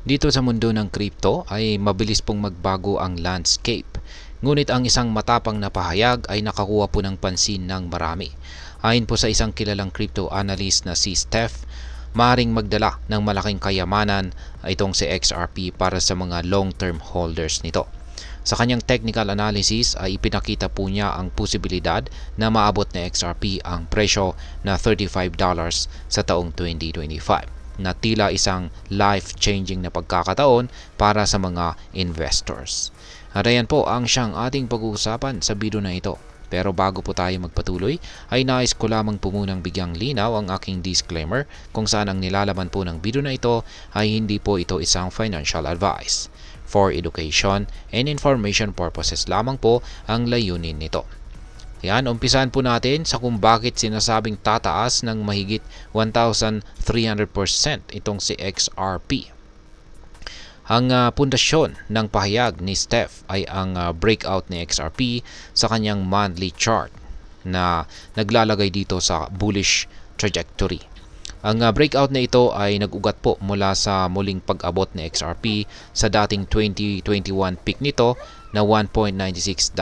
Dito sa mundo ng crypto ay mabilis pong magbago ang landscape. Ngunit ang isang matapang na pahayag ay nakakuha po ng pansin ng marami. Ayon po sa isang kilalang crypto analyst na si Steph, maaaring magdala ng malaking kayamanan itong si XRP para sa mga long-term holders nito. Sa kanyang technical analysis ay ipinakita po niya ang posibilidad na maabot na XRP ang presyo na $35 sa taong 2025. Na tila isang life-changing na pagkakataon para sa mga investors. At ayan po ang siyang ating pag-uusapan sa video na ito. Pero bago po tayo magpatuloy, ay nais ko lamang po munang bigyang linaw ang aking disclaimer kung saan ang nilalaman po ng video na ito ay hindi po ito isang financial advice. For education and information purposes lamang po ang layunin nito. Yan, umpisahan po natin sa kung bakit sinasabing tataas ng mahigit 1,300% itong si XRP. Ang pundasyon ng pahayag ni Steph ay ang breakout ni XRP sa kanyang monthly chart na naglalagay dito sa bullish trajectory. Ang breakout na ito ay nag-ugat po mula sa muling pag-abot ni XRP sa dating 2021 peak nito na $1.96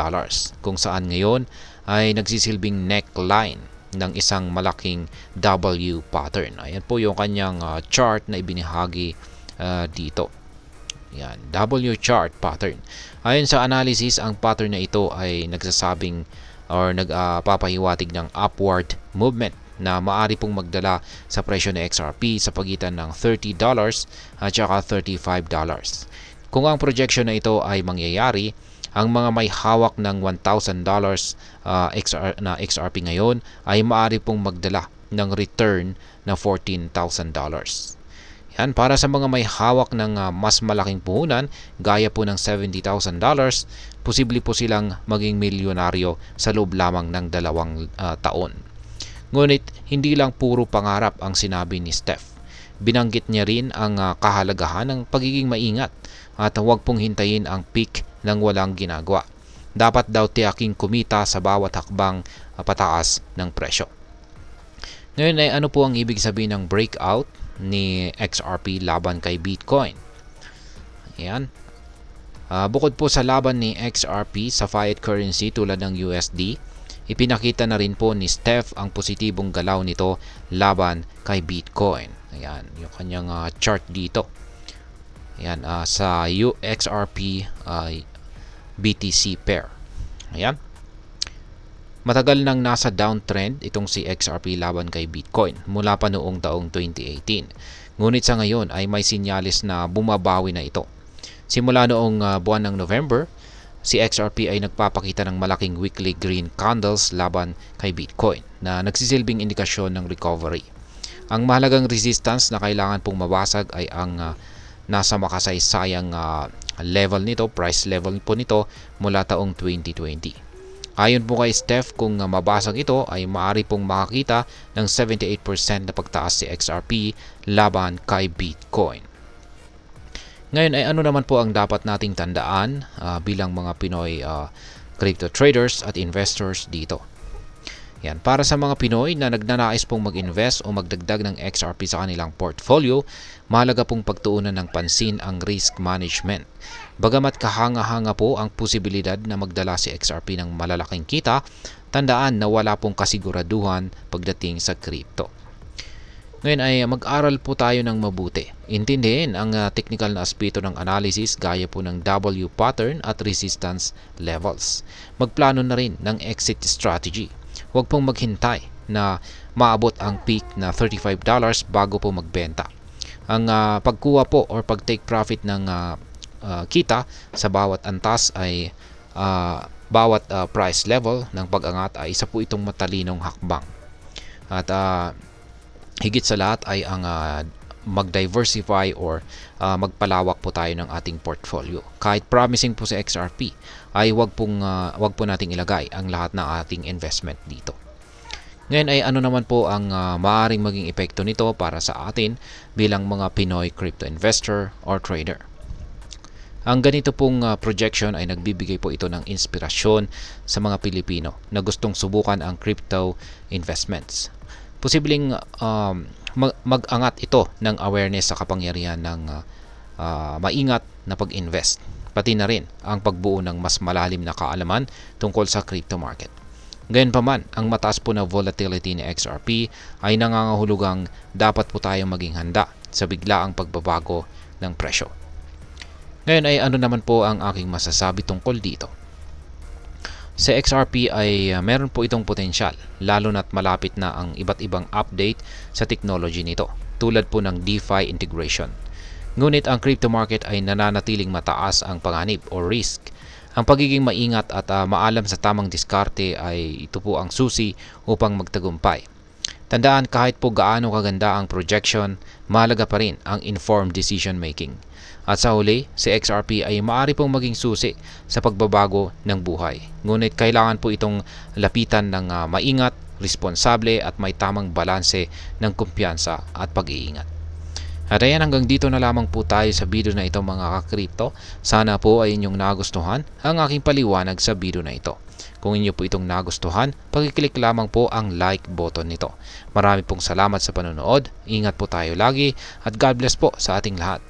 kung saan ngayon ay nagsisilbing neckline ng isang malaking W pattern. Ayan po yung kanyang chart na ibinahagi dito. Yan, W chart pattern. Ayon sa analysis, ang pattern na ito ay nagsasabing or nagpapahiwatig ng upward movement na maaari pong magdala sa presyo ng XRP sa pagitan ng $30 at saka $35. Kung ang projection na ito ay mangyayari, ang mga may hawak ng $1,000 na XRP ngayon ay maaari pong magdala ng return na $14,000. Yan, para sa mga may hawak ng mas malaking puhunan, gaya po ng $70,000, posible po silang maging milyonaryo sa loob lamang ng 2 taon. Ngunit, hindi lang puro pangarap ang sinabi ni Steph. Binanggit niya rin ang kahalagahan ng pagiging maingat at huwag pong hintayin ang peak ng walang ginagawa. Dapat daw tiyaking kumita sa bawat hakbang pataas ng presyo. Ngayon ay ano po ang ibig sabihin ng breakout ni XRP laban kay Bitcoin? Ayan. Bukod po sa laban ni XRP sa fiat currency tulad ng USD, ipinakita na rin po ni Steph ang positibong galaw nito laban kay Bitcoin. Ayan, yung kanyang chart dito. Ayan, sa XRP BTC pair. Ayan. Matagal nang nasa downtrend itong si XRP laban kay Bitcoin mula pa noong taong 2018. Ngunit sa ngayon ay may sinyalis na bumabawi na ito. Simula noong buwan ng November, si XRP ay nagpapakita ng malaking weekly green candles laban kay Bitcoin na nagsisilbing indikasyon ng recovery. Ang mahalagang resistance na kailangan pong mabasag ay ang nasa makasaysayang level nito, price level po nito mula taong 2020. Ayon po kay Steph, kung mabasag ito ay maaari pong makakita ng 78% na pagtaas si XRP laban kay Bitcoin. Ngayon ay ano naman po ang dapat nating tandaan bilang mga Pinoy crypto traders at investors dito. Yan, para sa mga Pinoy na nagnanais pong mag-invest o magdagdag ng XRP sa kanilang portfolio, mahalaga pong pagtuunan ng pansin ang risk management. Bagamat kahanga-hanga po ang posibilidad na magdala si XRP ng malalaking kita, tandaan na wala pong kasiguraduhan pagdating sa crypto. Ngayon ay mag-aral po tayo ng mabuti. Intindihin ang technical na aspeto ng analysis gaya po ng W pattern at resistance levels. Magplano na rin ng exit strategy. Huwag pong maghintay na maabot ang peak na $35 bago po magbenta. Ang pagkuha po or pag-take profit ng kita sa bawat antas ay bawat price level ng pag-angat ay isa po itong matalinong hakbang. At higit sa lahat ay ang mag-diversify or magpalawak po tayo ng ating portfolio. Kahit promising po sa XRP ay wag po nating ilagay ang lahat ng ating investment dito. Ngayon ay ano naman po ang maaaring maging epekto nito para sa atin bilang mga Pinoy crypto investor or trader. Ang ganito pong projection ay nagbibigay po ito ng inspirasyon sa mga Pilipino na gustong subukan ang crypto investments. Posibleng mag-angat ito ng awareness sa kapangyarihan ng maingat na pag-invest, pati na rin ang pagbuo ng mas malalim na kaalaman tungkol sa crypto market. Gayunpaman, ang mataas po na volatility ni XRP ay nangangahulugang dapat po tayong maging handa sa biglaang pagbabago ng presyo. Ngayon ay ano naman po ang aking masasabi tungkol dito? Sa XRP ay meron po itong potensyal, lalo na't malapit na ang iba't ibang update sa technology nito, tulad po ng DeFi integration. Ngunit ang crypto market ay nananatiling mataas ang panganib o risk. Ang pagiging maingat at maalam sa tamang diskarte ay ito po ang susi upang magtagumpay. Tandaan, kahit po gaano kaganda ang projection, mahalaga pa rin ang informed decision making. At sa huli, si XRP ay maaari pong maging susi sa pagbabago ng buhay. Ngunit kailangan po itong lapitan ng maingat, responsable at may tamang balanse ng kumpiyansa at pag-iingat. At ayan, hanggang dito na lamang po tayo sa video na ito mga ka-crypto. Sana po ay inyong nagustuhan ang aking paliwanag sa video na ito. Kung inyo po itong nagustuhan, pag-click lamang po ang like button nito. Marami pong salamat sa panonood, ingat po tayo lagi at God bless po sa ating lahat.